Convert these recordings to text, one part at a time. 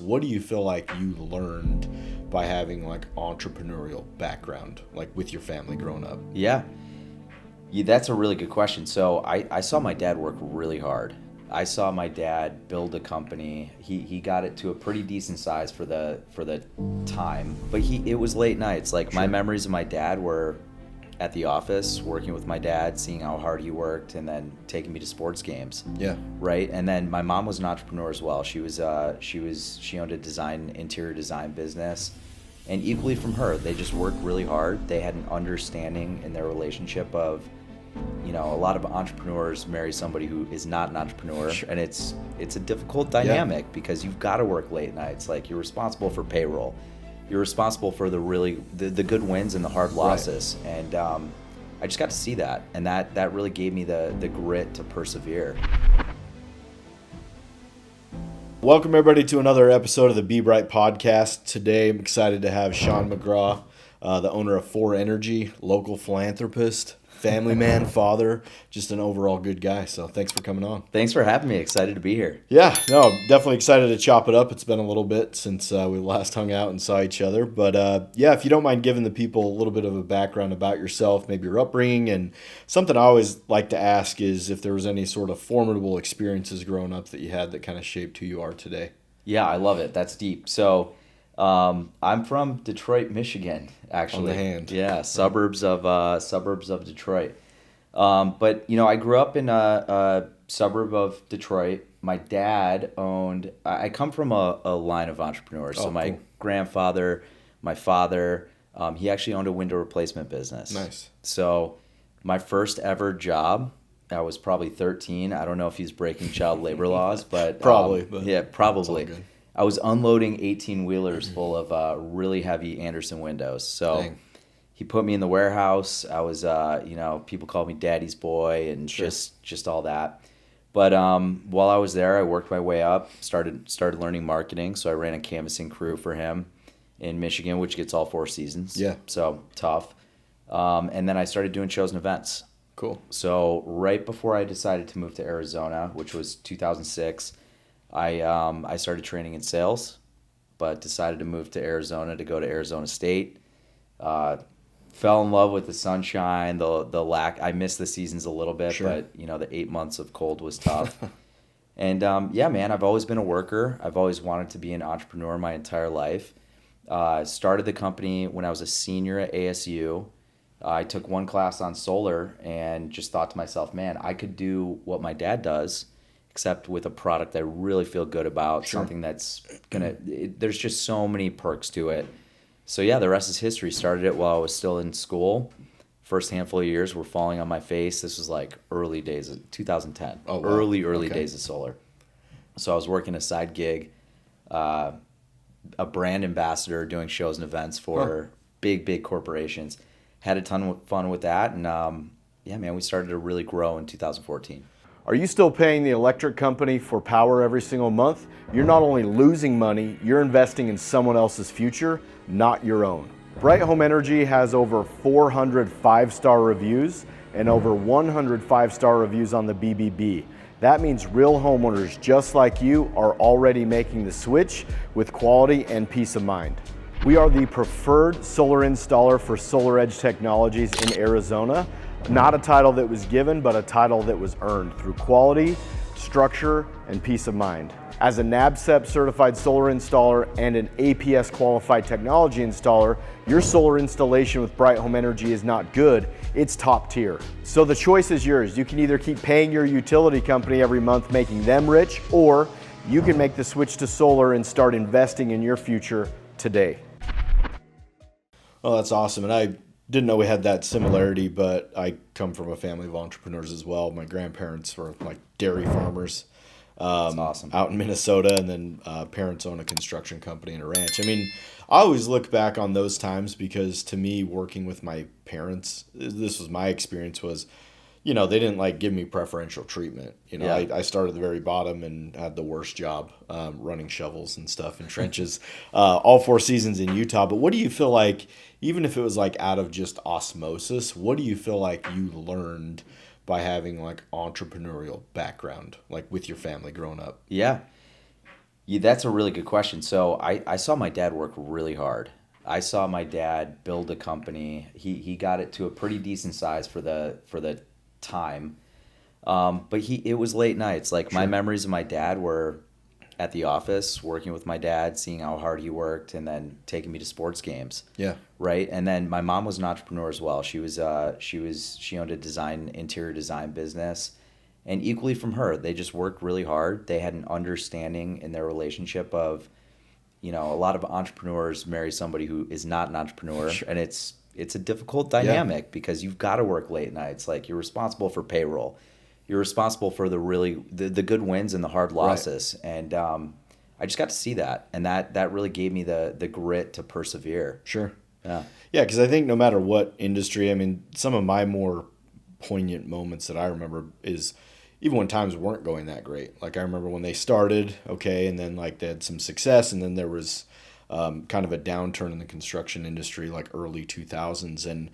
What do you feel like you learned by having like entrepreneurial background, like with your family growing up? Yeah, that's a really good question. So I saw my dad work really hard. I saw my dad build a company. He got it to a pretty decent size for the time, but it was late nights. Like my Sure. memories of my dad were at the office working with my dad, seeing how hard he worked, and then taking me to sports games. Yeah. Right. And then my mom was an entrepreneur as well. She owned a interior design business, and equally from her, they just worked really hard. They had an understanding in their relationship of, a lot of entrepreneurs marry somebody who is not an entrepreneur. Sure. And it's a difficult dynamic because you've got to work late nights. Like you're responsible for payroll, you're responsible for the good wins and the hard losses. Right. And I just got to see that, and that really gave me the grit to persevere. Welcome everybody to another episode of the Be Bright podcast. Today I'm excited to have Sean McGraw, the owner of 4 Energy, local philanthropist, family man, father, just an overall good guy. So thanks for coming on. Thanks for having me. Excited to be here. Yeah, no, definitely excited to chop it up. It's been a little bit since we last hung out and saw each other. But yeah, if you don't mind giving the people a little bit of a background about yourself, maybe your upbringing, and something I always like to ask is if there was any sort of formidable experiences growing up that you had that kind of shaped who you are today. Yeah, I love it. That's deep. So I'm from Detroit, Michigan, actually. On the hand. Yeah, suburbs of Detroit. But I grew up in a suburb of Detroit. My dad owned. I come from a line of entrepreneurs. So my cool. grandfather, my father, he actually owned a window replacement business. Nice. So my first ever job, I was probably 13. I don't know if he's breaking child labor laws, but Probably. But yeah, probably. it's all good. I was unloading 18-wheelers full of really heavy Anderson windows. So Dang. he put me in the warehouse. I was, people called me Daddy's boy and Sure. just all that. But while I was there, I worked my way up, started learning marketing. So I ran a canvassing crew for him in Michigan, which gets all 4 seasons. Yeah. So tough. And then I started doing shows and events. Cool. So right before I decided to move to Arizona, which was 2006, I started training in sales, but decided to move to Arizona to go to Arizona State. Fell in love with the sunshine, the lack. I missed the seasons a little bit, Sure. but the 8 months of cold was tough. And yeah, man, I've always been a worker. I've always wanted to be an entrepreneur my entire life. Started the company when I was a senior at ASU. I took one class on solar and just thought to myself, man, I could do what my dad does, except with a product I really feel good about, Sure. something that's there's just so many perks to it. So yeah, the rest is history. Started it while I was still in school. First handful of years were falling on my face. This was like early days of 2010. Oh, wow. Early Okay. days of solar. So I was working a side gig, a brand ambassador doing shows and events for big corporations. Had a ton of fun with that, and yeah, man, we started to really grow in 2014. Are you still paying the electric company for power every single month? You're not only losing money, you're investing in someone else's future, not your own. Bright Home Energy has over 400 5-star reviews and over 100 5-star reviews on the BBB. That means real homeowners just like you are already making the switch with quality and peace of mind. We are the preferred solar installer for SolarEdge Technologies in Arizona. Not a title that was given, but a title that was earned through quality, structure, and peace of mind. As a NABCEP certified solar installer and an APS qualified technology installer, your solar installation with Bright Home Energy is not good, it's top tier. So the choice is yours. You can either keep paying your utility company every month, making them rich, or you can make the switch to solar and start investing in your future today. Oh, that's awesome. And I didn't know we had that similarity, but I come from a family of entrepreneurs as well. My grandparents were like dairy farmers. That's awesome. Out in Minnesota, and then parents own a construction company and a ranch. I mean, I always look back on those times because to me, working with my parents, this was my experience was, they didn't like give me preferential treatment. Yeah. I started at the very bottom and had the worst job running shovels and stuff in trenches all 4 seasons in Utah. But what do you feel like, even if it was like out of just osmosis, what do you feel like you learned by having like entrepreneurial background, like with your family growing up? Yeah. Yeah, that's a really good question. So I saw my dad work really hard. I saw my dad build a company. He got it to a pretty decent size for the time. But it was late nights. Like my Sure. memories of my dad were at the office, working with my dad, seeing how hard he worked, and then taking me to sports games. Yeah. Right. And then my mom was an entrepreneur as well. She owned a interior design business. And equally from her, they just worked really hard. They had an understanding in their relationship of, a lot of entrepreneurs marry somebody who is not an entrepreneur, Sure. and it's a difficult dynamic because you've got to work late nights. Like you're responsible for payroll, you're responsible for the good wins and the hard losses, and I just got to see that, and that really gave me the grit to persevere. Sure. Yeah. Yeah, because I think no matter what industry, I mean, some of my more poignant moments that I remember is even when times weren't going that great. Like I remember when they started, okay, and then like they had some success, and then there was kind of a downturn in the construction industry, like early 2000s, and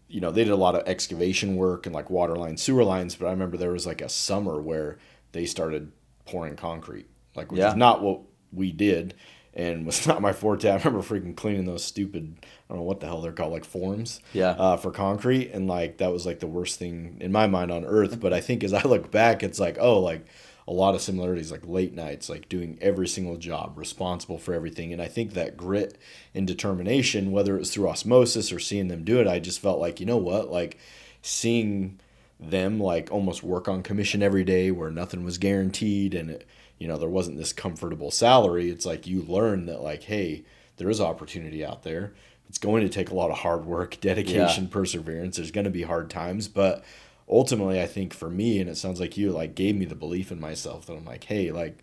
they did a lot of excavation work and like water lines, sewer lines. But I remember there was like a summer where they started pouring concrete, like which is not what we did and was not my forte. I remember freaking cleaning those stupid, I don't know what the hell they're called, like forms for concrete. And like that was like the worst thing in my mind on earth. But I think as I look back, it's like, oh, like a lot of similarities, like late nights, like doing every single job, responsible for everything. And I think that grit and determination, whether it was through osmosis or seeing them do it, I just felt like, you know what, like seeing them like almost work on commission every day where nothing was guaranteed and there wasn't this comfortable salary. It's like you learn that like, hey, there is opportunity out there. It's going to take a lot of hard work, dedication, perseverance. There's going to be hard times, but ultimately I think for me, and it sounds like you, like gave me the belief in myself that I'm like, hey, like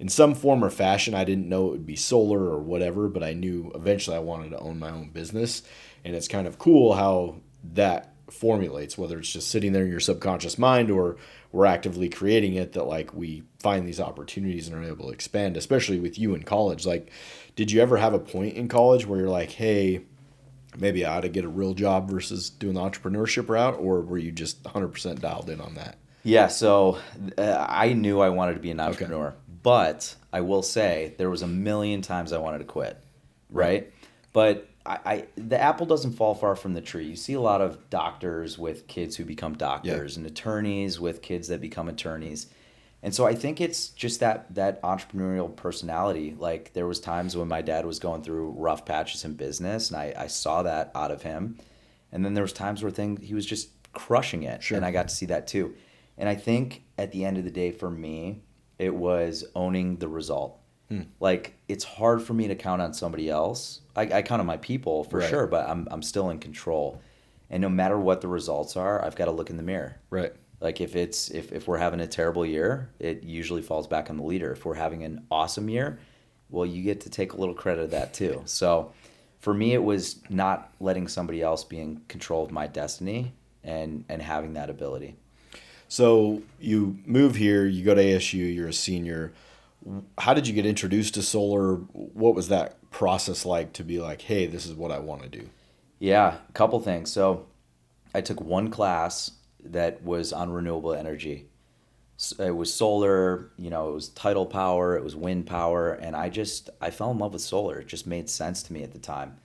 in some form or fashion, I didn't know it would be solar or whatever, but I knew eventually I wanted to own my own business. And it's kind of cool how that formulates, whether it's just sitting there in your subconscious mind or we're actively creating it, that like we find these opportunities and are able to expand, especially with you in college. Like, did you ever have a point in college where you're like, hey, maybe I ought to get a real job versus doing the entrepreneurship route, or were you just 100% dialed in on that? Yeah, so I knew I wanted to be an entrepreneur, but I will say there was a million times I wanted to quit, right? But the apple doesn't fall far from the tree. You see a lot of doctors with kids who become doctors and attorneys with kids that become attorneys. And so I think it's just that entrepreneurial personality. Like there was times when my dad was going through rough patches in business, and I saw that out of him. And then there was times where he was just crushing it, and I got to see that too. And I think at the end of the day for me, it was owning the result. Like it's hard for me to count on somebody else. I count on my people for sure, but I'm still in control. And no matter what the results are, I've got to look in the mirror. Right. Like if we're having a terrible year, it usually falls back on the leader. If we're having an awesome year, well, you get to take a little credit of that too. So for me, it was not letting somebody else be in control of my destiny and having that ability. So you move here, you go to ASU, you're a senior. How did you get introduced to solar? What was that process like to be like, hey, this is what I want to do? Yeah, a couple things. So I took one class that was on renewable energy. It was solar, it was tidal power, it was wind power, and I fell in love with solar. It just made sense to me at the time.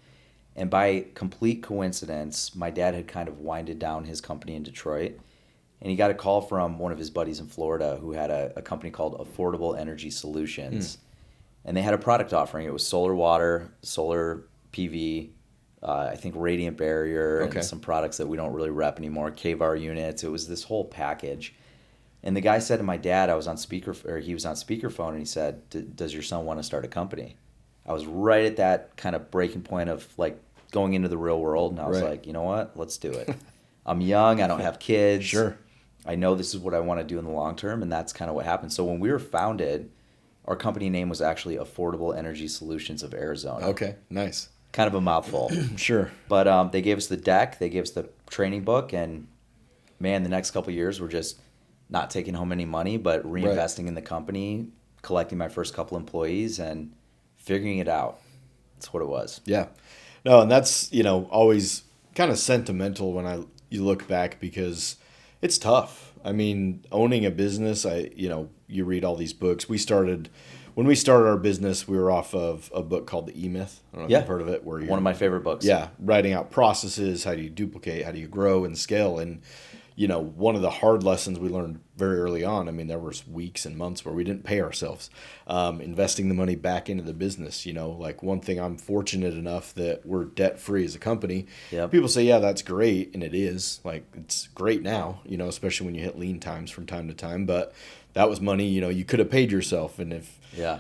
And by complete coincidence, my dad had kind of winded down his company in Detroit, and he got a call from one of his buddies in Florida who had a company called Affordable Energy Solutions. And they had a product offering. It was solar water, solar PV, I think radiant barrier, and some products that we don't really rep anymore, KVAR units. It was this whole package. And the guy said to my dad, he was on speakerphone, and he said, does your son want to start a company? I was right at that kind of breaking point of like going into the real world, and I was like, you know what? Let's do it. I'm young. I don't have kids. Sure. I know this is what I want to do in the long term, and that's kind of what happened. So when we were founded, our company name was actually Affordable Energy Solutions of Arizona. Okay, nice. Kind of a mouthful. Sure. But they gave us the deck, they gave us the training book, and man, the next couple of years were just not taking home any money, but reinvesting in the company, collecting my first couple employees, and figuring it out. That's what it was. Yeah. No, and that's, always kind of sentimental when you look back, because it's tough. I mean, owning a business, you read all these books. We started when we started our business, we were off of a book called The E-Myth. I don't know if you've heard of it. Where you're, one of my favorite books. Yeah, writing out processes, how do you duplicate, how do you grow and scale. And, one of the hard lessons we learned very early on, I mean, there was weeks and months where we didn't pay ourselves, investing the money back into the business. Like one thing, I'm fortunate enough that we're debt free as a company. Yep. People say, yeah, that's great. And it is. Like, it's great now, especially when you hit lean times from time to time. But that was money, you could have paid yourself. And if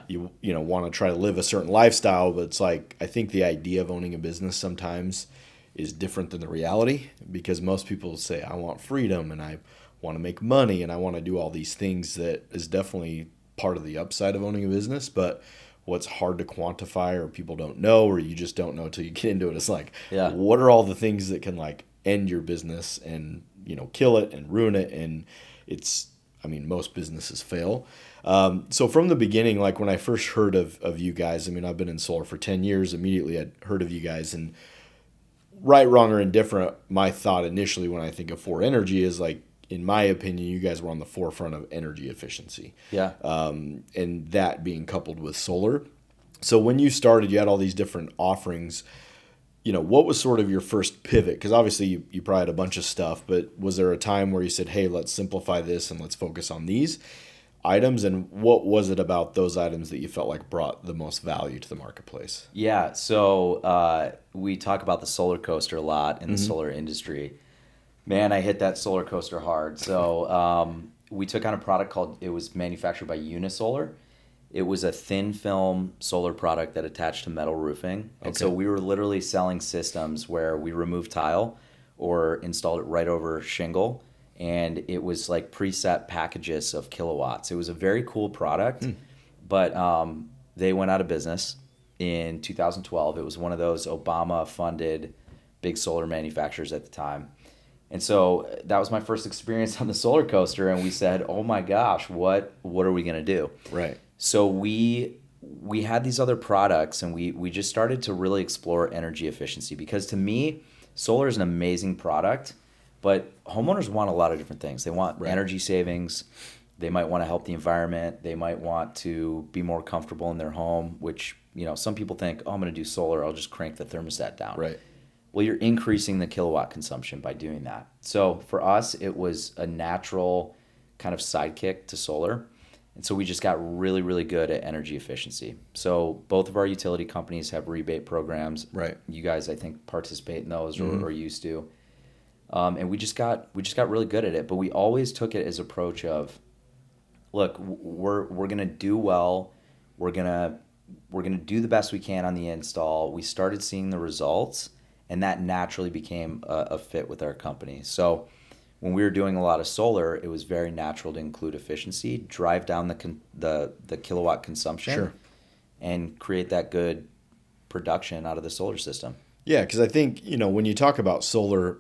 you want to try to live a certain lifestyle, but it's like, I think the idea of owning a business sometimes is different than the reality, because most people say, I want freedom and I want to make money and I want to do all these things. That is definitely part of the upside of owning a business. But what's hard to quantify, or people don't know, or you just don't know until you get into it, is like, what are all the things that can like end your business and, kill it and ruin it? And most businesses fail. So from the beginning, like when I first heard of you guys, I've been in solar for 10 years. Immediately I'd heard of you guys, and right, wrong, or indifferent, my thought initially when I think of For Energy is like, in my opinion, you guys were on the forefront of energy efficiency. Yeah. And that being coupled with solar. So when you started, you had all these different offerings. What was sort of your first pivot? Because obviously you probably had a bunch of stuff, but was there a time where you said, hey, let's simplify this and let's focus on these items? And what was it about those items that you felt like brought the most value to the marketplace? Yeah, so we talk about the solar coaster a lot in the solar industry. Man, I hit that solar coaster hard. So we took on a product it was manufactured by Unisolar. It was a thin film solar product that attached to metal roofing. And so we were literally selling systems where we removed tile or installed it right over shingle. And it was like preset packages of kilowatts. It was a very cool product, but they went out of business in 2012. It was one of those Obama-funded big solar manufacturers at the time. And so that was my first experience on the solar coaster, and we said, oh my gosh, what are we going to do? Right. So we had these other products, and we just started to really explore energy efficiency, because to me, solar is an amazing product. But homeowners want a lot of different things. They want energy savings. They might want to help the environment. They might want to be more comfortable in their home, which, some people think, oh, I'm going to do solar. I'll just crank the thermostat down. Right. Well, you're increasing the kilowatt consumption by doing that. So for us, it was a natural kind of sidekick to solar. And so we just got really, really good at energy efficiency. So both of our utility companies have rebate programs. Right. You guys, I think, participate in those or used to. And we just got really good at it, but we always took it as approach of, look, we're gonna do well, we're gonna do the best we can on the install. We started seeing the results, and that naturally became a fit with our company. So when we were doing a lot of solar, it was very natural to include efficiency, drive down the kilowatt consumption, and create that good production out of the solar system. Yeah, because I think when you talk about solar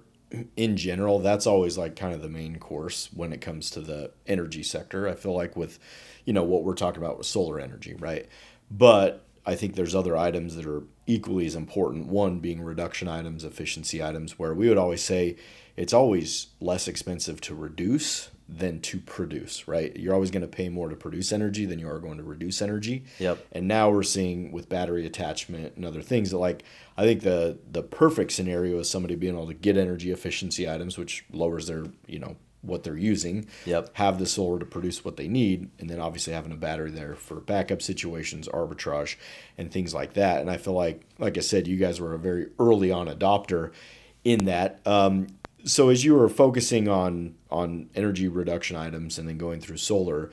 in general, that's always like kind of the main course when it comes to the energy sector. I feel like with, what we're talking about with solar energy, right? But I think there's other items that are equally as important. One being reduction items, efficiency items, where we would always say it's always less expensive to reduce than to produce, right? You're always going to pay more to produce energy than you are going to reduce energy. Yep. And now we're seeing with battery attachment and other things that, like, I think the perfect scenario is somebody being able to get energy efficiency items, which lowers their, what they're using, have the solar to produce what they need, and then obviously having a battery there for backup situations, arbitrage, and things like that. And I feel like I said, you guys were a very early on adopter in that. So as you were focusing on energy reduction items and then going through solar,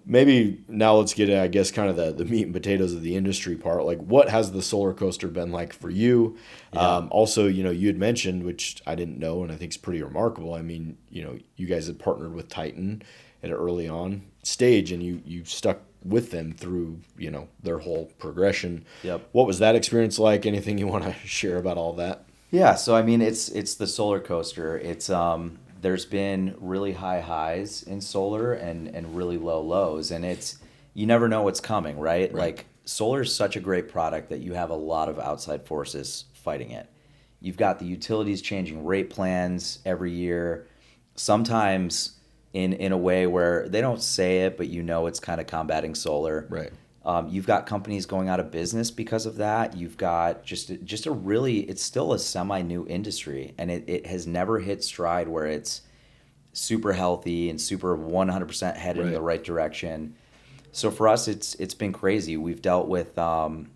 maybe now let's get, I guess, kind of the meat and potatoes of the industry part. Like, what has the solar coaster been like for you? Also, you had mentioned, which I didn't know, and I think is pretty remarkable. I mean, you guys had partnered with Titan at an early on stage, and you stuck with them through, their whole progression. Yep. What was that experience like? Anything you want to share about all that? Yeah, so I mean, it's the solar coaster. It's there's been really high highs in solar and really low lows, and you never know what's coming, right? Like, solar is such a great product that you have a lot of outside forces fighting it. You've got the utilities changing rate plans every year, sometimes in a way where they don't say it, but it's kind of combating solar. Right. You've got companies going out of business because of that. You've got just a really, it's still a semi-new industry, and it has never hit stride where it's super healthy and super 100% headed in the right direction. So for us, it's been crazy. We've dealt with,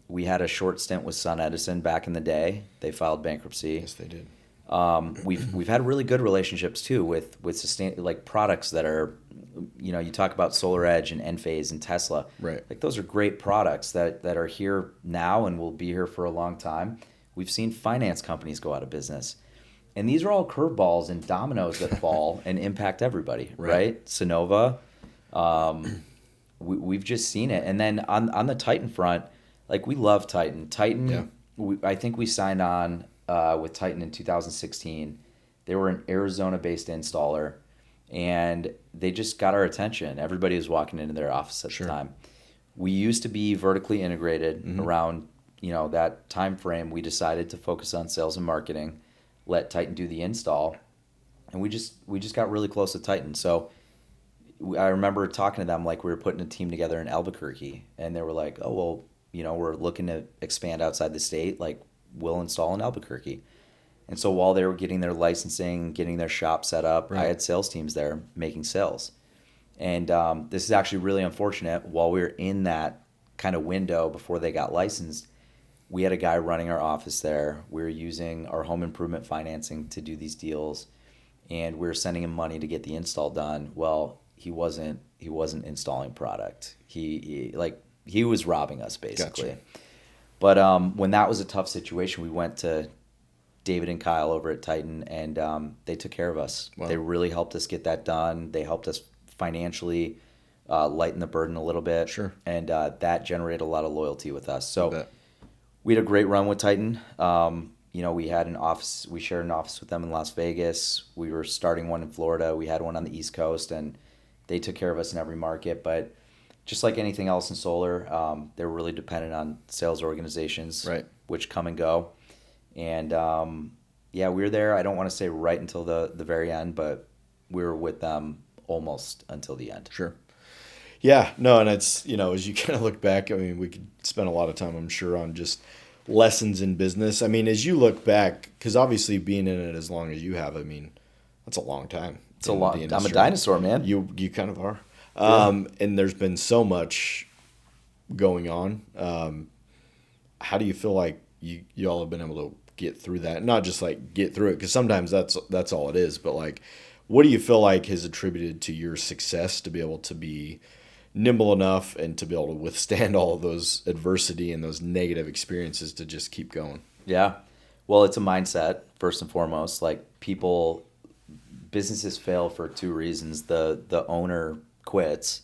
we had a short stint with SunEdison back in the day. They filed bankruptcy. Yes, they did. We've had really good relationships too with like products that are, you talk about Solar Edge and Enphase and Tesla. Right. Like those are great products that are here now and will be here for a long time. We've seen finance companies go out of business. And these are all curveballs and dominoes that fall and impact everybody, right? Sonova, we've just seen it. And then on the Titan front, like we love Titan. I think we signed on with Titan in 2016. They were an Arizona-based installer, and they just got our attention. Everybody was walking into their office at the time. We used to be vertically integrated. Around that time frame. We decided to focus on sales and marketing, let Titan do the install, and we just got really close to Titan. So I remember talking to them like we were putting a team together in Albuquerque, and they were like, "Oh well, we're looking to expand outside the state. Like we'll install in Albuquerque." And so while they were getting their licensing, getting their shop set up, I had sales teams there making sales. And this is actually really unfortunate. While we were in that kind of window before they got licensed, we had a guy running our office there. We were using our home improvement financing to do these deals, and we were sending him money to get the install done. Well, he wasn't installing product. He was robbing us basically. Gotcha. But when that was a tough situation, we went to David and Kyle over at Titan, and they took care of us. Wow. They really helped us get that done. They helped us financially lighten the burden a little bit. Sure. And that generated a lot of loyalty with us. So we had a great run with Titan. We had an office. We shared an office with them in Las Vegas. We were starting one in Florida. We had one on the East Coast, and they took care of us in every market. But just like anything else in solar, they're really dependent on sales organizations, which come and go. And we were there. I don't want to say right until the very end, but we were with them almost until the end. Sure. Yeah, no, and it's, as you kind of look back, I mean, we could spend a lot of time, I'm sure, on just lessons in business. I mean, as you look back, because obviously being in it as long as you have, I mean, that's a long time. It's a long. I'm a dinosaur, man. You kind of are. And there's been so much going on. How do you feel like you all have been able to get through that? Not just like get through it, because sometimes that's all it is. But like, what do you feel like has attributed to your success to be able to be nimble enough and to be able to withstand all of those adversity and those negative experiences to just keep going? Yeah. Well, it's a mindset, first and foremost. Like businesses fail for two reasons. The owner quits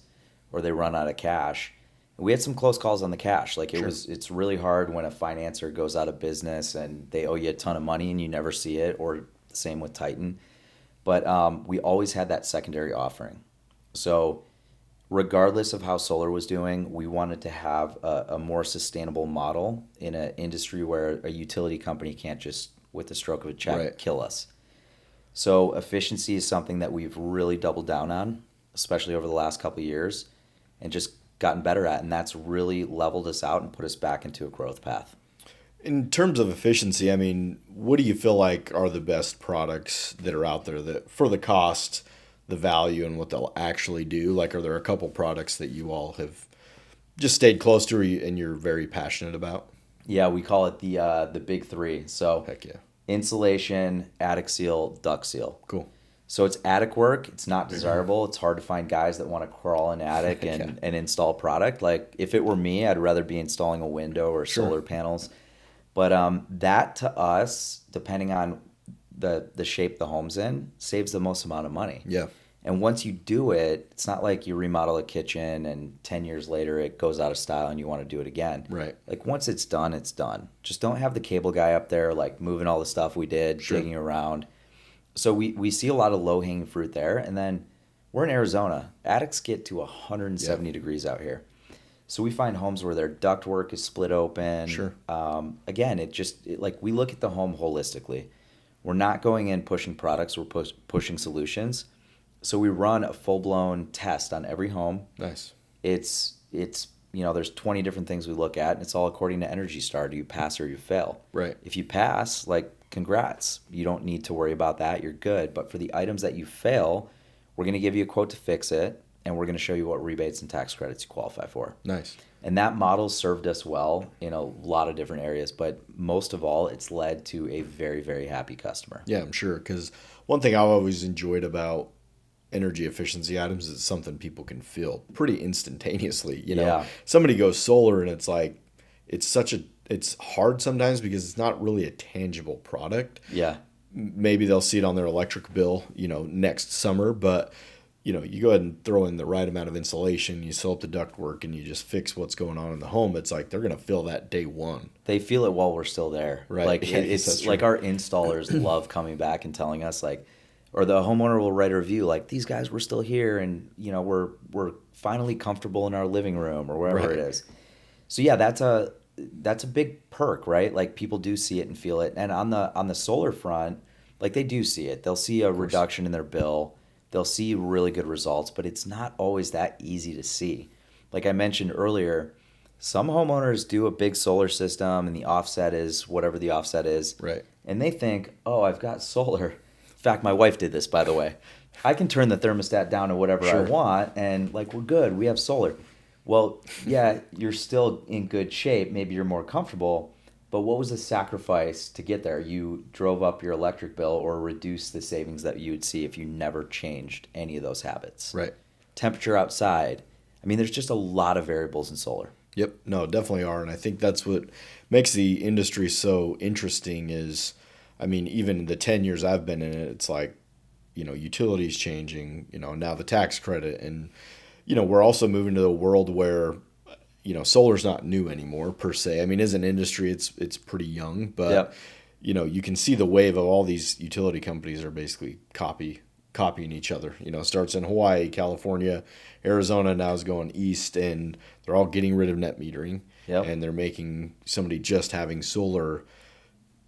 or they run out of cash. We had some close calls on the cash. Like it's really hard when a financer goes out of business and they owe you a ton of money and you never see it, or the same with Titan. But we always had that secondary offering. So regardless of how solar was doing, we wanted to have a more sustainable model in an industry where a utility company can't just, with the stroke of a check, kill us. So efficiency is something that we've really doubled down on, especially over the last couple of years, and just gotten better at. And that's really leveled us out and put us back into a growth path. In terms of efficiency, I mean, what do you feel like are the best products that are out there that for the cost, the value, and what they'll actually do? Like, are there a couple products that you all have just stayed close to and you're very passionate about? Yeah, we call it the big three. So heck yeah. Insulation, attic seal, duct seal. Cool. So it's attic work. It's not desirable. It's hard to find guys that want to crawl an attic and install product. Like if it were me, I'd rather be installing a window or solar panels. But that to us, depending on the shape the home's in, saves the most amount of money. Yeah. And once you do it, it's not like you remodel a kitchen and 10 years later it goes out of style and you want to do it again. Right. Like once it's done, it's done. Just don't have the cable guy up there like moving all the stuff we did, digging around. So we see a lot of low-hanging fruit there. And then we're in Arizona. Attics get to 170 degrees out here. So we find homes where their ductwork is split open. Sure. Again, like we look at the home holistically. We're not going in pushing products. We're pushing solutions. So we run a full-blown test on every home. Nice. It's there's 20 different things we look at, and it's all according to Energy Star. Do you pass or you fail? Right. If you pass, like, congrats. You don't need to worry about that. You're good. But for the items that you fail, we're going to give you a quote to fix it, and we're going to show you what rebates and tax credits you qualify for. Nice. And that model served us well in a lot of different areas, but most of all, it's led to a very, very happy customer. Yeah, I'm sure. Because one thing I've always enjoyed about energy efficiency items is something people can feel pretty instantaneously. Yeah. Somebody goes solar and it's like, it's hard sometimes because it's not really a tangible product. Yeah. Maybe they'll see it on their electric bill, next summer, but you go ahead and throw in the right amount of insulation, you sew up the ductwork, and you just fix what's going on in the home. It's like they're going to feel that day one. They feel it while we're still there. Right. Like, Yeah, it's that's like true. our installers love coming back and telling us, like, or the homeowner will write a review like, these guys were still here, and we're finally comfortable in our living room or wherever Right. it is. So yeah, that's a big perk, right? Like, people do see it and feel it. And on the solar front, like, they do see it. They'll see a reduction in their bill. They'll see really good results, but it's not always that easy to see. Like I mentioned earlier, some homeowners do a big solar system and the offset is whatever the offset is. Right. And they think, oh, I've got solar. In fact, my wife did this, by the way. I can turn the thermostat down to whatever I Sure. want, and like, we're good. We have solar. Well, yeah, you're still in good shape. Maybe you're more comfortable. But what was the sacrifice to get there? You drove up your electric bill or reduced the savings that you would see if you never changed any of those habits. Right. Temperature outside. I mean, there's just a lot of variables in solar. Yep. No, definitely are. And I think that's what makes the industry so interesting is, I mean, even the 10 years I've been in it, it's like, utilities changing, now the tax credit. And, we're also moving to a world where, solar's not new anymore per se. I mean, as an industry, it's pretty young, but, Yep. You can see the wave of all these utility companies are basically copying each other. It starts in Hawaii, California, Arizona, now is going east, and they're all getting rid of net metering. Yep. And they're making somebody just having solar,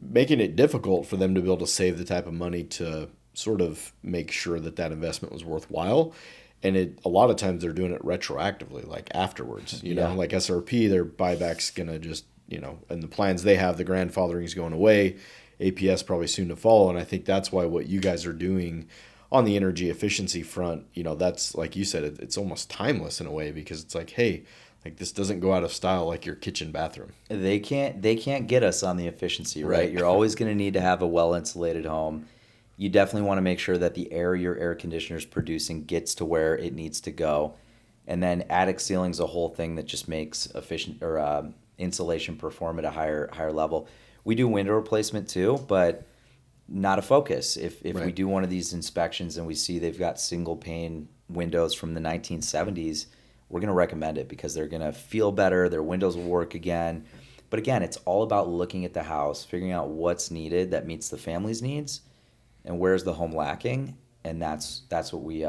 making it difficult for them to be able to save the type of money to sort of make sure that investment was worthwhile. And a lot of times they're doing it retroactively, like afterwards. Yeah. Like SRP, their buyback's going to just, and the plans they have, the grandfathering is going away. APS probably soon to follow. And I think that's why what you guys are doing on the energy efficiency front, that's, like you said, it's almost timeless in a way, because it's like, hey, like, this doesn't go out of style like your kitchen bathroom. They can't get us on the efficiency, right? Right. You're always going to need to have a well-insulated home. You definitely want to make sure that the air your air conditioner is producing gets to where it needs to go. And then attic ceiling's a whole thing that just makes insulation perform at a higher level. We do window replacement too, but not a focus. If we Right. do one of these inspections and we see they've got single pane windows from the 1970s, we're going to recommend it because they're going to feel better. Their windows will work again. But again, it's all about looking at the house, figuring out what's needed that meets the family's needs, and where's the home lacking, and that's what we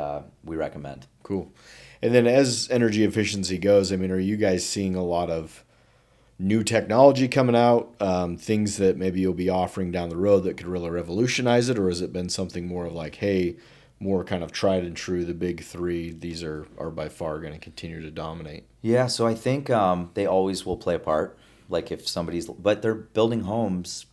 recommend. Cool. And then as energy efficiency goes, I mean, are you guys seeing a lot of new technology coming out, things that maybe you'll be offering down the road that could really revolutionize it, or has it been something more of like, hey, more kind of tried and true, the big three, these are by far going to continue to dominate? Yeah, so I think they always will play a part. Like, if but they're building homes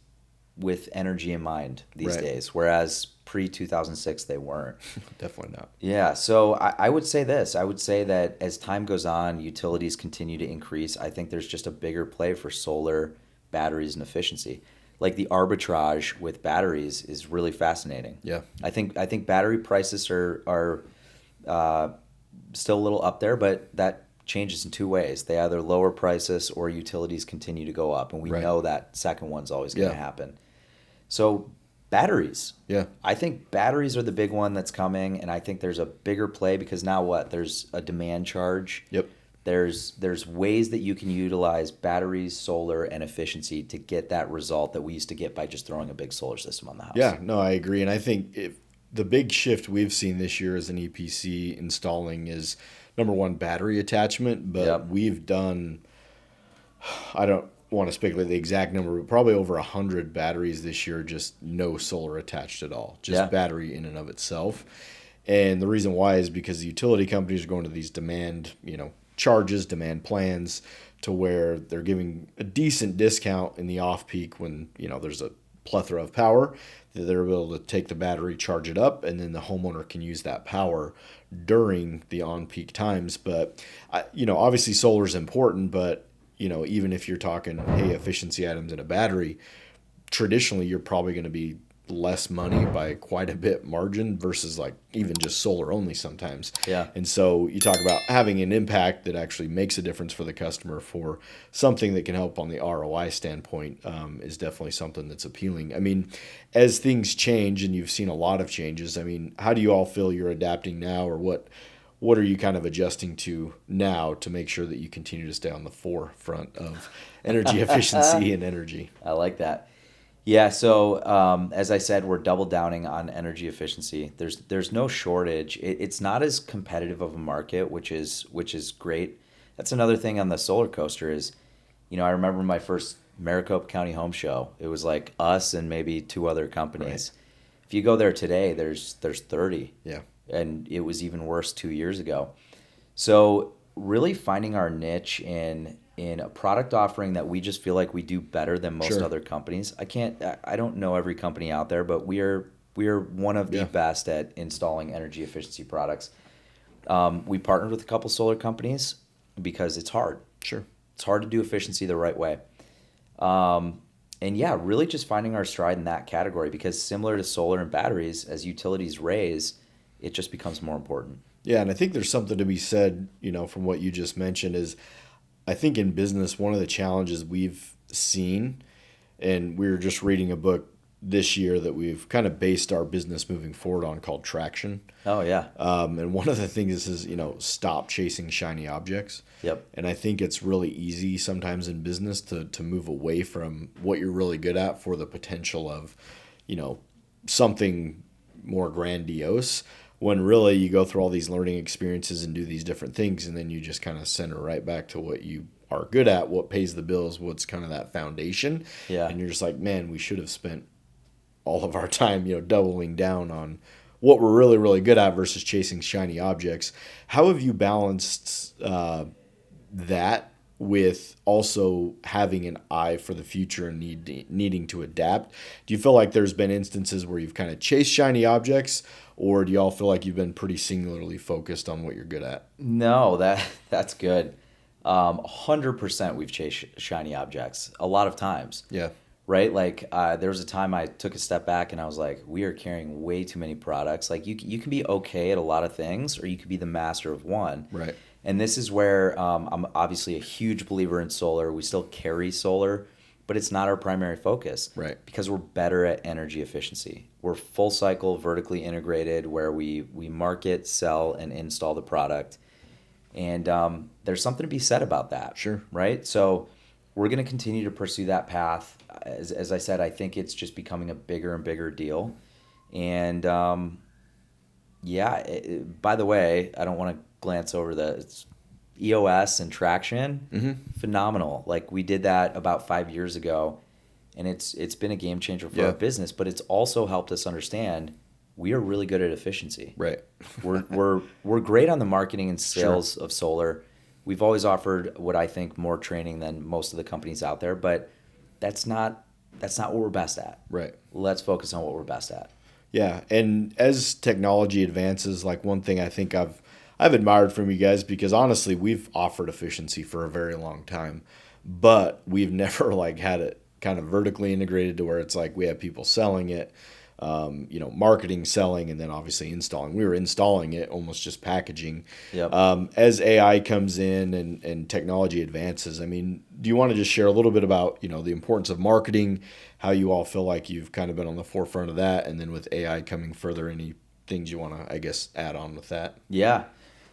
with energy in mind these Right. days, whereas pre-2006 they weren't. Definitely not. Yeah, so I would say this. I would say that as time goes on, utilities continue to increase. I think there's just a bigger play for solar, batteries, and efficiency. Like, the arbitrage with batteries is really fascinating. Yeah. I think battery prices are still a little up there, but that changes in two ways. They either lower prices or utilities continue to go up, and we Right. know that second one's always going to Yeah. happen. So batteries. Yeah. I think batteries are the big one that's coming, and I think there's a bigger play because now what? There's a demand charge. Yep. There's ways that you can utilize batteries, solar, and efficiency to get that result that we used to get by just throwing a big solar system on the house. Yeah, no, I agree. And I think the big shift we've seen this year as an EPC installing is, number one, battery attachment. But Yep. we've done, I don't want to speculate the exact number, but probably over 100 batteries this year, just no solar attached at all, just Yeah. battery in and of itself. And the reason why is because the utility companies are going to these demand, charges, demand plans, to where they're giving a decent discount in the off-peak when, there's a plethora of power. They're able to take the battery, charge it up, and then the homeowner can use that power during the on-peak times. But, obviously solar is important, but, even if you're talking, hey, efficiency items in a battery, traditionally you're probably going to be less money by quite a bit margin versus like even just solar only sometimes. Yeah. And so you talk about having an impact that actually makes a difference for the customer for something that can help on the ROI standpoint, is definitely something that's appealing. I mean, as things change, and you've seen a lot of changes, I mean, how do you all feel you're adapting now, or what are you kind of adjusting to now to make sure that you continue to stay on the forefront of energy efficiency and energy? I like that. Yeah, so as I said, we're double downing on energy efficiency. There's no shortage. It's not as competitive of a market, which is great. That's another thing on the solar coaster is, I remember my first Maricopa County Home Show. It was like us and maybe 2 other companies. Right. If you go there today, there's 30. Yeah. And it was even worse 2 years ago. So really finding our niche in a product offering that we just feel like we do better than most other companies. I don't know every company out there, but we are one of the best at installing energy efficiency products. We partnered with a couple solar companies because it's hard. Sure. It's hard to do efficiency the right way. And yeah, really just finding our stride in that category, because similar to solar and batteries, as utilities raise, it just becomes more important. Yeah, and I think there's something to be said, from what you just mentioned is, I think in business, one of the challenges we've seen, and we were just reading a book this year that we've kind of based our business moving forward on, called Traction. Oh, yeah. And one of the things is, stop chasing shiny objects. Yep. And I think it's really easy sometimes in business to move away from what you're really good at for the potential of, something more grandiose, when really you go through all these learning experiences and do these different things, and then you just kind of center right back to what you are good at, what pays the bills, what's kind of that foundation. Yeah. And you're just like, man, we should have spent all of our time, doubling down on what we're really, really good at versus chasing shiny objects. How have you balanced that with also having an eye for the future and needing to adapt? Do you feel like there's been instances where you've kind of chased shiny objects, or do y'all feel like you've been pretty singularly focused on what you're good at? No, that's good. 100% we've chased shiny objects a lot of times. Yeah. Right? Like there was a time I took a step back and I was like, we are carrying way too many products. Like you can be okay at a lot of things, or you could be the master of one. Right. And this is where I'm obviously a huge believer in solar. We still carry solar, but it's not our primary focus. Right. Because we're better at energy efficiency. We're full cycle, vertically integrated, where we market, sell, and install the product. And there's something to be said about that. Sure. Right? So we're going to continue to pursue that path. As I said, I think it's just becoming a bigger and bigger deal. And by the way, I don't want to glance over it's EOS and Traction. Mm-hmm. Phenomenal. Like we did that about 5 years ago, and it's been a game changer for our business, but it's also helped us understand we are really good at efficiency. Right. We're great on the marketing and sales of solar. We've always offered what I think more training than most of the companies out there, but that's not what we're best at. Right. Let's focus on what we're best at. Yeah, and as technology advances, like one thing I think I've admired from you guys, because honestly, we've offered efficiency for a very long time, but we've never like had it kind of vertically integrated to where it's like we have people selling it, marketing, selling, and then obviously installing. We were installing it, almost just packaging. Yep. As AI comes in and technology advances, I mean, do you want to just share a little bit about, the importance of marketing, how you all feel like you've kind of been on the forefront of that, and then with AI coming further, any things you want to, I guess, add on with that? Yeah.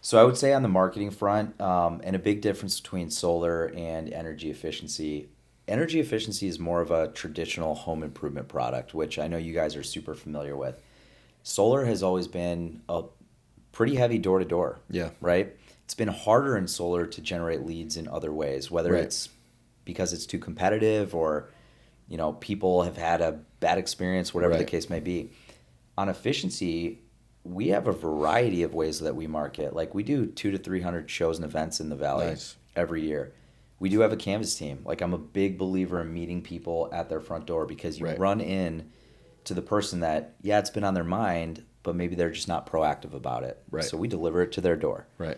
So I would say on the marketing front, and a big difference between solar and energy efficiency is more of a traditional home improvement product, which I know you guys are super familiar with. Solar has always been a pretty heavy door-to-door. Yeah. Right? It's been harder in solar to generate leads in other ways, whether it's because it's too competitive or, people have had a bad experience, whatever the case may be. On efficiency, we have a variety of ways that we market. Like we do 200 to 300 shows and events in the Valley Nice. every year. We do have a canvas team. Like I'm a big believer in meeting people at their front door because you Right. run in to the person that, yeah, it's been on their mind, but maybe they're just not proactive about it. Right. So we deliver it to their door. Right.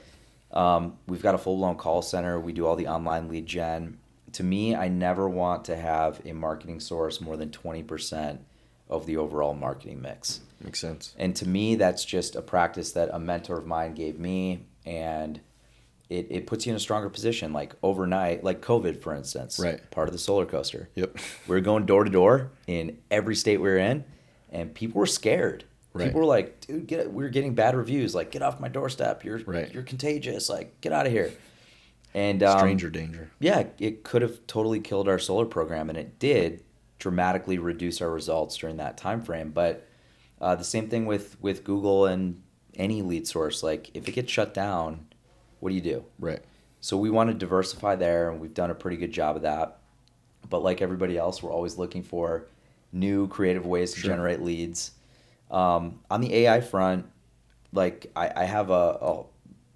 We've got a full-blown call center. We do all the online lead gen. To me, I never want to have a marketing source more than 20% of the overall marketing mix. Makes sense. And to me, that's just a practice that a mentor of mine gave me, and it puts you in a stronger position. Like overnight, like COVID, for instance, Right. part of the solar coaster. Yep. We were going door to door in every state we were in, and people were scared. Right. People were like, dude, we were getting bad reviews. Like, get off my doorstep. You're Right. you're contagious. Like, get out of here. And Stranger danger. yeah, it could have totally killed our solar program, and it did dramatically reduce our results during that time frame. But the same thing with Google and any lead source. Like, if it gets shut down, what do? Right. So we want to diversify there, and we've done a pretty good job of that. But like everybody else, we're always looking for new creative ways to Sure. generate leads. On the AI front, like I have a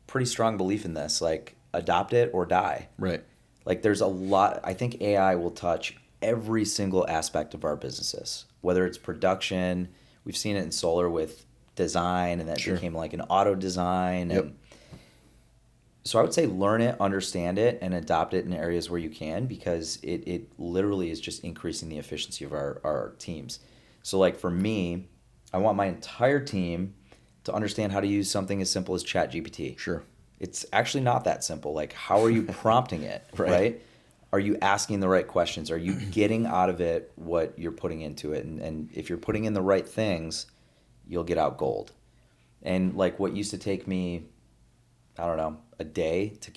pretty strong belief in this. Like, adopt it or die. Right. Like there's a lot, I think AI will touch every single aspect of our businesses, whether it's production. We've seen it in solar with design, and that Sure. became like an auto design. Yep. And so I would say learn it, understand it, and adopt it in areas where you can, because it literally is just increasing the efficiency of our teams. So like for me, I want my entire team to understand how to use something as simple as ChatGPT. Sure. It's actually not that simple. Like, how are you prompting it, Right. right? Are you asking the right questions? Are you getting out of it what you're putting into it? And if you're putting in the right things, you'll get out gold. And like what used to take me, I don't know, a day to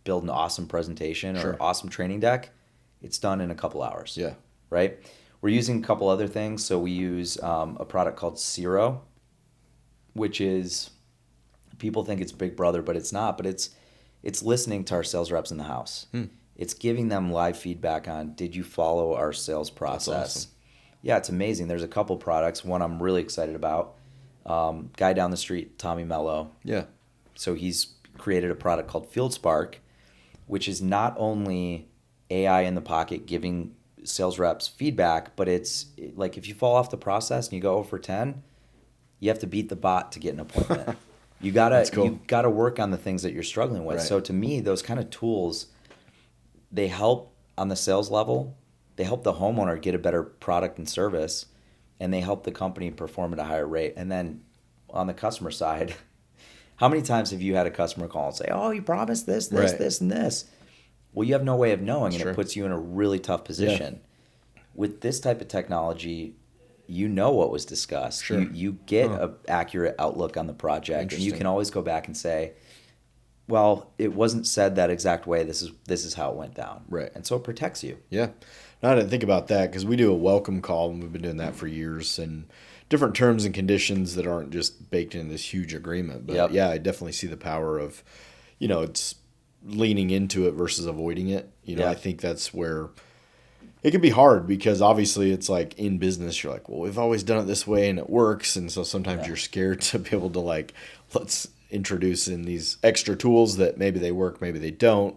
build an awesome presentation or Sure. awesome training deck, it's done in a couple hours. Yeah. Right? We're using a couple other things. So we use a product called Zero, which is, people think it's Big Brother, but it's not. But it's listening to our sales reps in the house. It's giving them live feedback on, did you follow our sales process? awesome. Yeah, it's amazing. There's a couple products. One I'm really excited about. Guy down the street, Tommy Mello. Yeah. So he's created a product called Field Spark, which is not only AI in the pocket giving sales reps feedback, but it's like if you fall off the process and you go 0 for 10, you have to beat the bot to get an appointment. You That's cool. gotta work on the things that you're struggling with. Right. So to me, those kind of tools, they help on the sales level. They help the homeowner get a better product and service, and they help the company perform at a higher rate. And then on the customer side, how many times have you had a customer call and say, "Oh, you promised this, Right. this, and this"? Well, you have no way of knowing, and Sure. it puts you in a really tough position. With this type of technology, you know what was discussed. Sure. You get an accurate outlook on the project, and you Interesting. can always go back and say, well, it wasn't said that exact way. This is how it went down. Right. And so it protects you. Yeah. No, I didn't think about that because we do a welcome call, and we've been doing that for years, and different terms and conditions that aren't just baked in this huge agreement. But Yep. yeah, I definitely see the power of, it's leaning into it versus avoiding it. Yeah. I think that's where it can be hard because obviously it's like in business, you're like, well, we've always done it this way and it works. And so sometimes you're scared to be able to let's introduce in these extra tools that maybe they work, maybe they don't,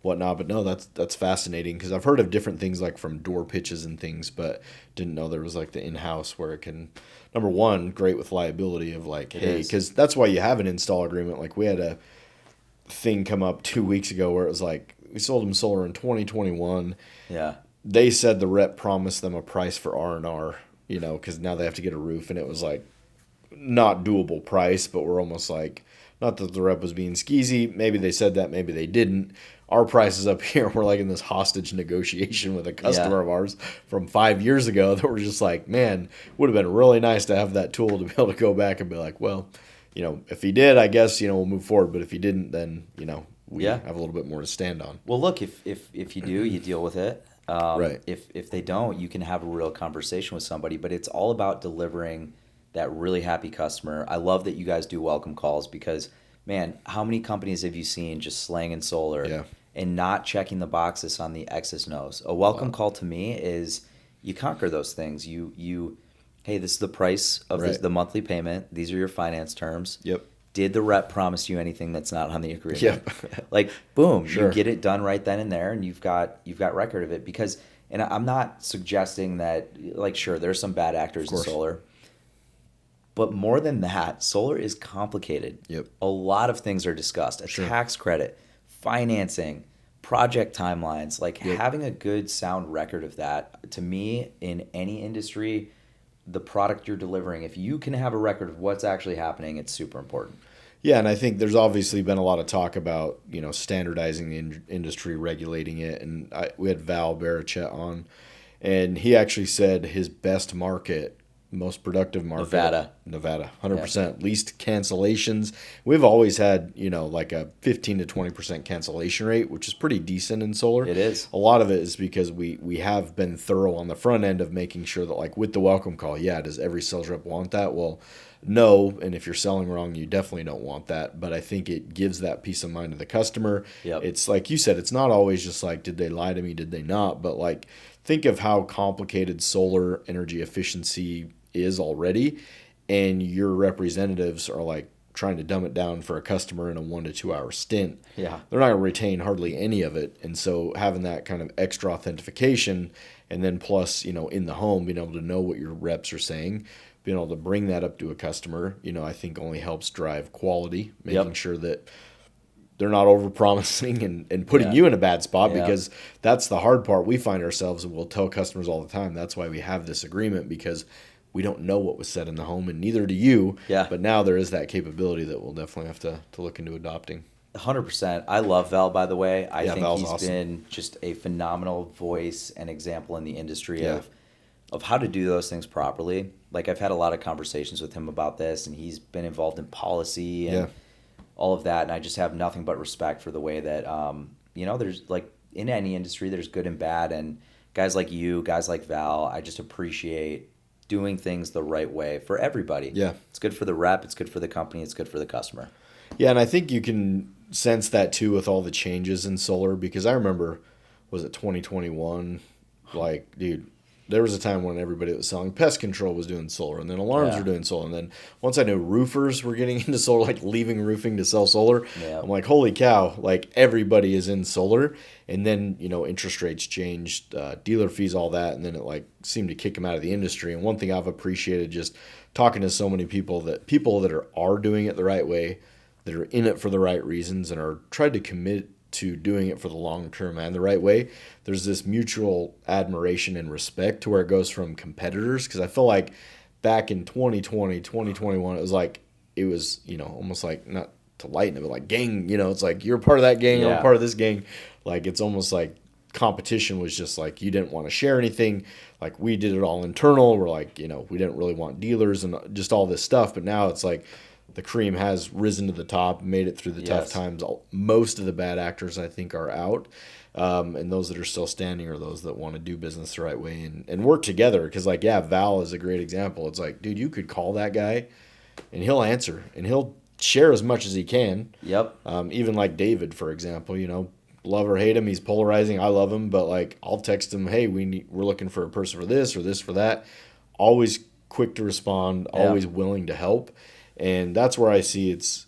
whatnot. But no, that's fascinating because I've heard of different things like from door pitches and things, but didn't know there was like the in-house where it can, number one, great with liability of hey, is. because that's why you have an install agreement. Like we had a thing come up 2 weeks ago where it was like, we sold them solar in 2021. Yeah. They said the rep promised them a price for R&R, because now they have to get a roof, and it was like not doable price, but we're almost like, not that the rep was being skeezy. Maybe they said that, maybe they didn't. Our price is up here. We're like in this hostage negotiation with a customer of ours from 5 years ago that we're just like, man, would have been really nice to have that tool to be able to go back and be like, well, if he did, I guess, we'll move forward. But if he didn't, then, we have a little bit more to stand on. Well, look, if you do, you deal with it. Right. If they don't, you can have a real conversation with somebody. But it's all about delivering that really happy customer. I love that you guys do welcome calls because, man, how many companies have you seen just slanging solar and not checking the boxes on the X's and O's? A welcome call to me is you conquer those things. You hey, this is the price of Right. the monthly payment. These are your finance terms. Yep. Did the rep promise you anything that's not on the agreement? Yep. Like, boom, Sure. you get it done right then and there, and you've got record of it. Because, and I'm not suggesting that, like, sure, there's some bad actors in course. solar, but more than that, solar is complicated. Yep. A lot of things are discussed. A Sure. tax credit, financing, project timelines, like Yep. having a good sound record of that, to me, in any industry, the product you're delivering, if you can have a record of what's actually happening, it's super important. Yeah, and I think there's obviously been a lot of talk about, standardizing the industry, regulating it. And we had Val Barachet on, and he actually said his best market, most productive market, Nevada, 100%. Least cancellations. We've always had, like a 15 to 20% cancellation rate, which is pretty decent in solar. It is. A lot of it is because we have been thorough on the front end of making sure that, like, with the welcome call, does every sales rep want that? Well, no, and if you're selling wrong, you definitely don't want that. But I think it gives that peace of mind to the customer. Yep. It's like you said, it's not always just like, did they lie to me, did they not? But, like, think of how complicated solar energy efficiency is already, and your representatives are like trying to dumb it down for a customer in a 1 to 2 hour stint. Yeah. They're not going to retain hardly any of it. And so having that kind of extra authentication, and then plus, in the home, being able to know what your reps are saying, being able to bring that up to a customer, I think only helps drive quality, making sure that they're not overpromising and putting you in a bad spot, because that's the hard part. We find ourselves, and we'll tell customers all the time, that's why we have this agreement, because we don't know what was said in the home, and neither do you. Yeah. But now there is that capability that we'll definitely have to look into adopting. 100%. I love Val, by the way. I think Val's he's awesome. been just a phenomenal voice and example in the industry Yeah. of how to do those things properly. Like, I've had a lot of conversations with him about this, and he's been involved in policy and all of that. And I just have nothing but respect for the way that, there's, like, in any industry, there's good and bad. And guys like you, guys like Val, I just appreciate doing things the right way for everybody. Yeah. It's good for the rep, it's good for the company, it's good for the customer. Yeah, and I think you can sense that too with all the changes in solar, because I remember, was it 2021? Like, dude, there was a time when everybody that was selling pest control was doing solar, and then alarms were doing solar. And then once I knew roofers were getting into solar, like leaving roofing to sell solar, I'm like, holy cow, like everybody is in solar. And then, interest rates changed, dealer fees, all that. And then it like seemed to kick them out of the industry. And one thing I've appreciated just talking to so many people that are doing it the right way, that are in it for the right reasons, and are tried to commit to doing it for the long term and the right way, there's this mutual admiration and respect to where it goes from competitors. Because I feel like back in 2020, 2021, it was almost like, not to lighten it, but like gang, it's like you're part of that gang, I'm part of this gang. Like, it's almost like competition was just like, you didn't want to share anything. Like, we did it all internal. We're like, we didn't really want dealers and just all this stuff. But now it's like, the cream has risen to the top, made it through the tough times. Most of the bad actors, I think, are out. And those that are still standing are those that want to do business the right way and work together. Because, like, Val is a great example. It's like, dude, you could call that guy, and he'll answer, and he'll share as much as he can. Yep. Even like David, for example, love or hate him, he's polarizing. I love him, but like, I'll text him, hey, we're looking for a person for this or this for that. Always quick to respond, always willing to help. And that's where I see it's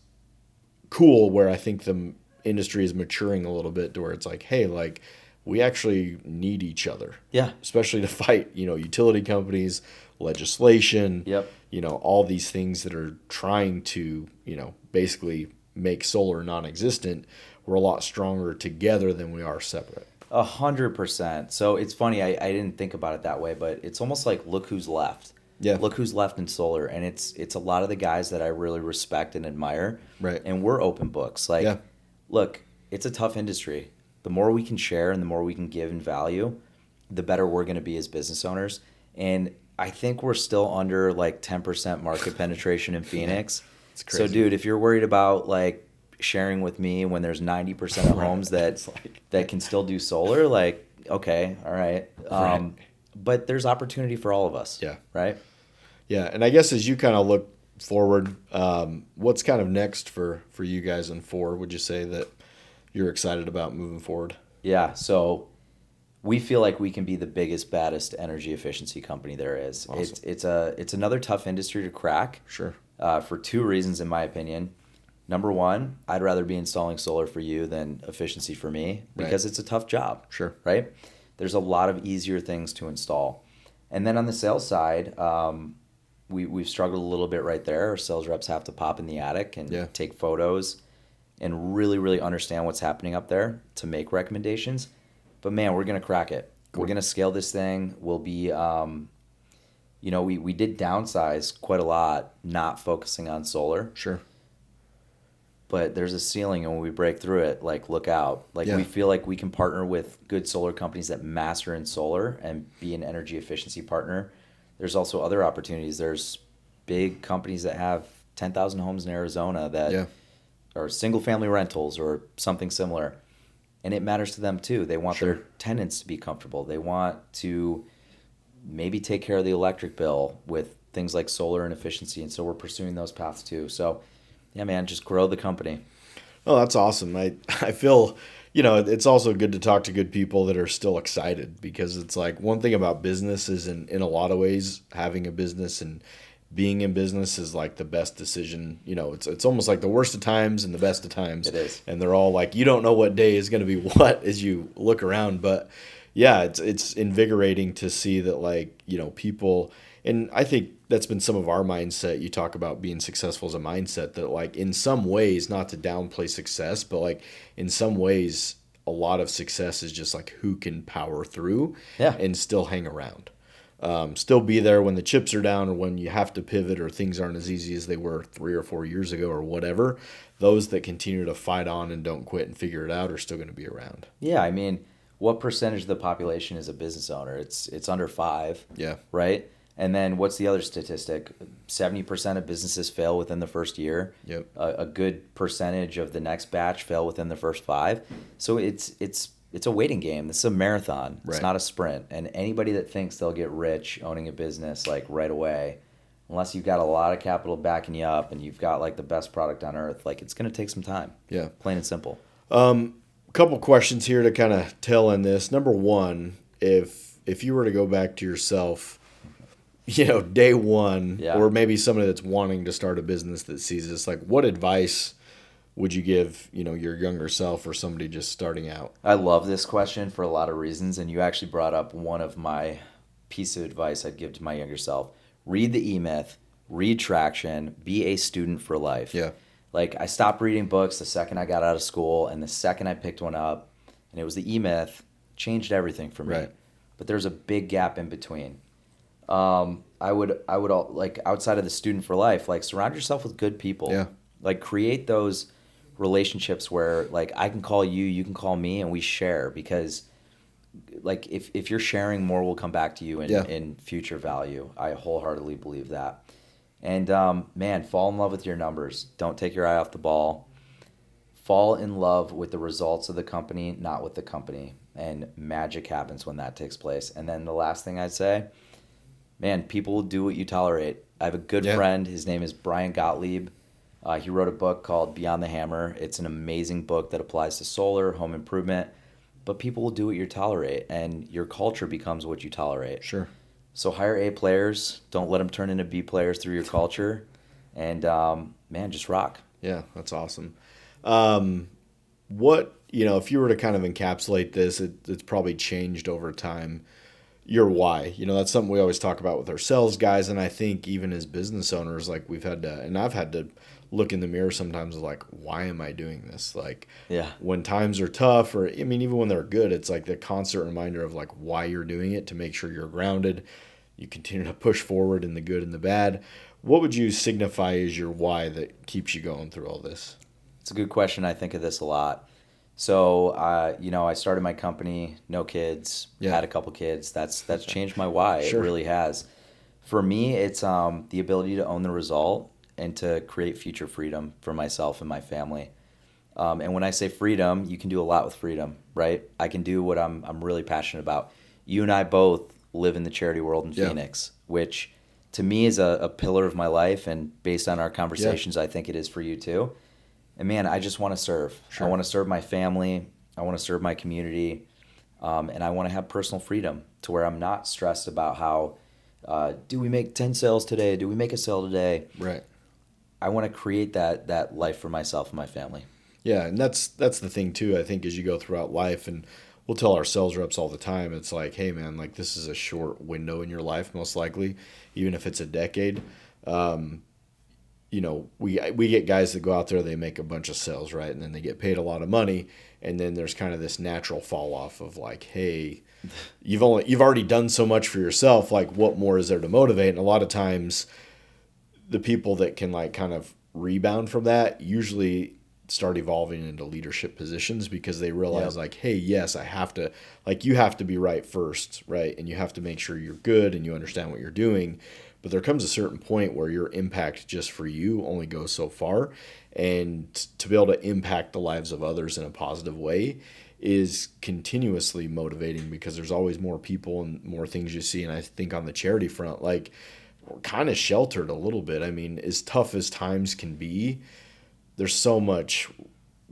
cool, where I think the industry is maturing a little bit to where it's like, hey, like, we actually need each other. Yeah. Especially to fight, utility companies, legislation, Yep. All these things that are trying to, basically make solar non-existent. We're a lot stronger together than we are separate. 100%. So it's funny, I didn't think about it that way, but it's almost like, look who's left. Yeah. Look who's left in solar, and it's a lot of the guys that I really respect and admire. Right. And we're open books. Like, look, it's a tough industry. The more we can share and the more we can give in value, the better we're going to be as business owners. And I think we're still under like 10% market penetration in Phoenix. It's crazy. So, dude, if you're worried about like sharing with me when there's 90% of homes that can still do solar, like, okay, all right. But there's opportunity for all of us. Yeah. Right? Yeah. And I guess as you kind of look forward, what's kind of next for you guys in 4? Would you say that you're excited about moving forward? Yeah. So we feel like we can be the biggest, baddest energy efficiency company there is. Awesome. It's another tough industry to crack. Sure. For two reasons, in my opinion. Number one, I'd rather be installing solar for you than efficiency for me because it's a tough job. Sure. Right? There's a lot of easier things to install. And then on the sales side, we've struggled a little bit right there. Our sales reps have to pop in the attic and take photos and really, really understand what's happening up there to make recommendations. But man, we're going to crack it. Cool. We're going to scale this thing. We'll be, we did downsize quite a lot, not focusing on solar. Sure. But there's a ceiling, and when we break through it, like, look out. Like, we feel like we can partner with good solar companies that master in solar and be an energy efficiency partner. There's also other opportunities. There's big companies that have 10,000 homes in Arizona that are single-family rentals or something similar. And it matters to them, too. They want their tenants to be comfortable. They want to maybe take care of the electric bill with things like solar and efficiency. And so we're pursuing those paths, too. So, yeah, man, just grow the company. Oh, that's awesome. I feel, it's also good to talk to good people that are still excited, because it's like one thing about business is in a lot of ways, having a business and being in business is like the best decision. It's almost like the worst of times and the best of times. It is. And they're all like, you don't know what day is going to be what as you look around. But yeah, it's invigorating to see that, like, people, and I think that's been some of our mindset. You talk about being successful as a mindset, that like in some ways, not to downplay success, but like in some ways, a lot of success is just like who can power through and still hang around. Still be there when the chips are down or when you have to pivot or things aren't as easy as they were 3 or 4 years ago or whatever. Those that continue to fight on and don't quit and figure it out are still going to be around. Yeah, I mean, what percentage of the population is a business owner? It's under 5. Yeah. Right? And then what's the other statistic? 70% of businesses fail within the first year. Yep. A good percentage of the next batch fail within the first 5. So it's a waiting game. This is a marathon. It's not a sprint. And anybody that thinks they'll get rich owning a business like right away, unless you've got a lot of capital backing you up and you've got like the best product on earth, like it's going to take some time. Yeah. Plain and simple. Couple questions here to kind of tail end this. Number one, if you were to go back to yourself, day one, or maybe somebody that's wanting to start a business that sees this, like, what advice would you give, your younger self or somebody just starting out? I love this question for a lot of reasons, and you actually brought up one of my pieces of advice I'd give to my younger self. Read the E-Myth, read Traction, be a student for life. Yeah. Like, I stopped reading books the second I got out of school, and the second I picked one up, and it was the E-Myth, changed everything for me. Right. But there's a big gap in between. I would like, outside of the student for life, like, surround yourself with good people. Yeah. Like, create those relationships where, like, I can call you, you can call me, and we share, because like if you're sharing, more will come back to you in future value. I wholeheartedly believe that. And man, fall in love with your numbers. Don't take your eye off the ball. Fall in love with the results of the company, not with the company. And magic happens when that takes place. And then the last thing I'd say, man, people will do what you tolerate. I have a good friend. His name is Brian Gottlieb. He wrote a book called Beyond the Hammer. It's an amazing book that applies to solar, home improvement. But people will do what you tolerate, and your culture becomes what you tolerate. Sure. So hire A players. Don't let them turn into B players through your culture. And, man, just rock. Yeah, that's awesome. If you were to kind of encapsulate this, it's probably changed over time. Your why. That's something we always talk about with our sales guys, and I think even as business owners, like we've had to, and I've had to look in the mirror sometimes like, why am I doing this? Like, when times are tough, or I mean, even when they're good, it's like the constant reminder of like why you're doing it, to make sure you're grounded. You continue to push forward in the good and the bad. What would you signify as your why that keeps you going through all this? It's a good question. I think of this a lot. So, I started my company, no kids, had a couple kids. That's changed my why. Sure. It really has. For me, it's the ability to own the result and to create future freedom for myself and my family. And when I say freedom, you can do a lot with freedom, right? I can do what I'm really passionate about. You and I both live in the charity world in Phoenix, which to me is a pillar of my life. And based on our conversations, I think it is for you too. And man, I just want to serve. Sure. I want to serve my family. I want to serve my community. And I want to have personal freedom to where I'm not stressed about how, do we make 10 sales today? Do we make a sale today? Right. I want to create that life for myself and my family. Yeah, and that's the thing too. I think as you go throughout life, and we'll tell our sales reps all the time, it's like, hey man, like this is a short window in your life, most likely, even if it's a decade. You know, we get guys that go out there, they make a bunch of sales, right, and then they get paid a lot of money, and then there's kind of this natural fall off of like, hey, you've already done so much for yourself. Like, what more is there to motivate? And a lot of times, the people that can like kind of rebound from that usually start evolving into leadership positions because they realize like, hey, yes, I have to, like, you have to be right first, right? And you have to make sure you're good and you understand what you're doing. But there comes a certain point where your impact just for you only goes so far. And to be able to impact the lives of others in a positive way is continuously motivating because there's always more people and more things you see. And I think on the charity front, like, we're kind of sheltered a little bit. I mean, as tough as times can be, there's so much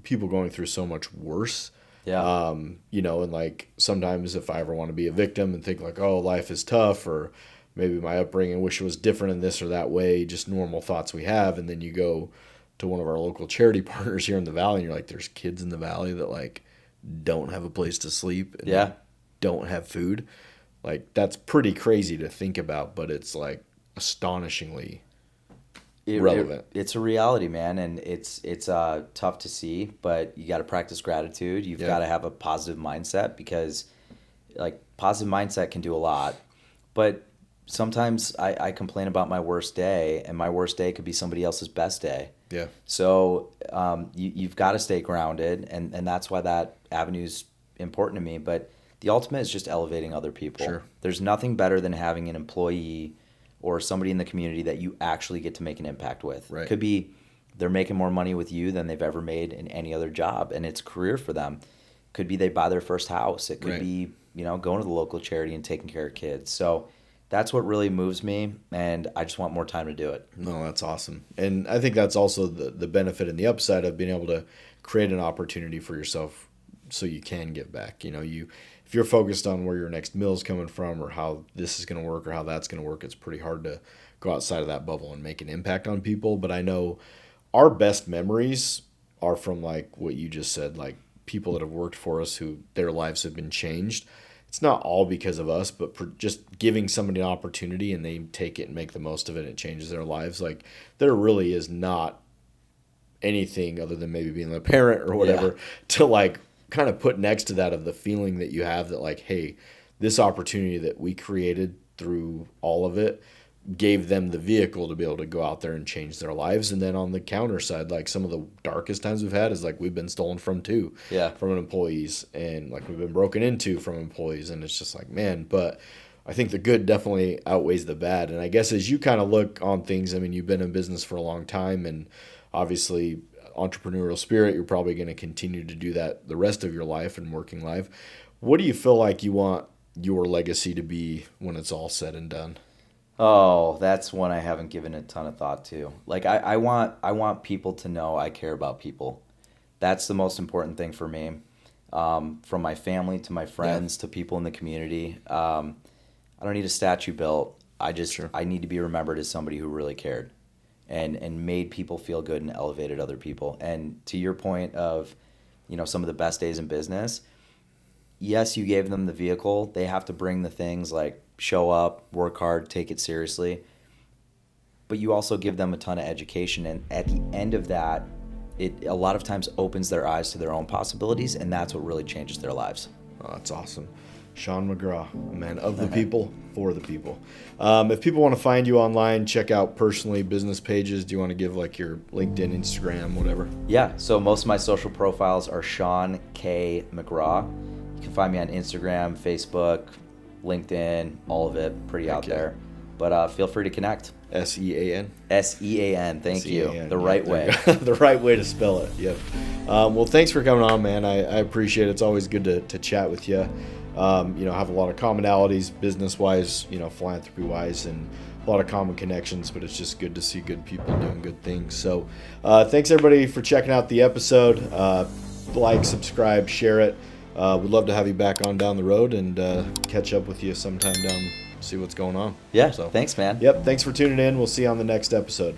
people going through so much worse. Yeah. You know, and like sometimes if I ever want to be a victim and think like, oh, life is tough, or maybe my upbringing, wish it was different in this or that way, just normal thoughts we have. And then you go to one of our local charity partners here in the Valley and you're like, there's kids in the Valley that like don't have a place to sleep and don't have food. Like, that's pretty crazy to think about, but it's like astonishingly relevant. It's a reality, man, and it's tough to see, but you got to practice gratitude. You've got to have a positive mindset because, like, positive mindset can do a lot. But sometimes I complain about my worst day, and my worst day could be somebody else's best day. Yeah. So you've got to stay grounded, and that's why that avenue's important to me. But the ultimate is just elevating other people. Sure. There's nothing better than having an employee or somebody in the community that you actually get to make an impact with. Right. Could be they're making more money with you than they've ever made in any other job, and it's a career for them. Could be they buy their first house. It could be, going to the local charity and taking care of kids. So that's what really moves me, and I just want more time to do it. No, that's awesome. And I think that's also the benefit and the upside of being able to create an opportunity for yourself so you can give back. You know, if you're focused on where your next meal is coming from or how this is going to work or how that's going to work, it's pretty hard to go outside of that bubble and make an impact on people. But I know our best memories are from like what you just said, like people that have worked for us who their lives have been changed. It's not all because of us, but for just giving somebody an opportunity and they take it and make the most of it and it changes their lives. Like, there really is not anything other than maybe being a parent or whatever to like kind of put next to that of the feeling that you have that like, hey, this opportunity that we created through all of it gave them the vehicle to be able to go out there and change their lives. And then on the counter side, like some of the darkest times we've had is like we've been stolen from too, from employees, and like we've been broken into from employees. And it's just like, man, but I think the good definitely outweighs the bad. And I guess as you kind of look on things, I mean, you've been in business for a long time and obviously entrepreneurial spirit, you're probably going to continue to do that the rest of your life and working life. What do you feel like you want your legacy to be when it's all said and done? Oh, that's one I haven't given a ton of thought to. Like, I want people to know I care about people. That's the most important thing for me. From my family to my friends to people in the community. I don't need a statue built. I need to be remembered as somebody who really cared and made people feel good and elevated other people. And to your point of, some of the best days in business, yes, you gave them the vehicle. They have to bring the things like show up, work hard, take it seriously. But you also give them a ton of education. And at the end of that, it a lot of times opens their eyes to their own possibilities, and that's what really changes their lives. Oh, that's awesome. Sean McGraw, a man of the people, for the people. If people want to find you online, check out personally business pages. Do you want to give like your LinkedIn, Instagram, whatever? Yeah, so most of my social profiles are Sean K. McGraw. You can find me on Instagram, Facebook, LinkedIn, all of it, pretty out there. But feel free to connect. S-E-A-N? S-E-A-n, thank S-E-A-N. you. The right way. The right way to spell it, yep. Well, thanks for coming on, man. I appreciate it. It's always good to chat with you. Have a lot of commonalities business-wise, philanthropy-wise, and a lot of common connections, but it's just good to see good people doing good things. So thanks, everybody, for checking out the episode. Like, subscribe, share it. We'd love to have you back on down the road and catch up with you sometime down, see what's going on. Yeah, So, thanks, man. Yep, thanks for tuning in. We'll see you on the next episode.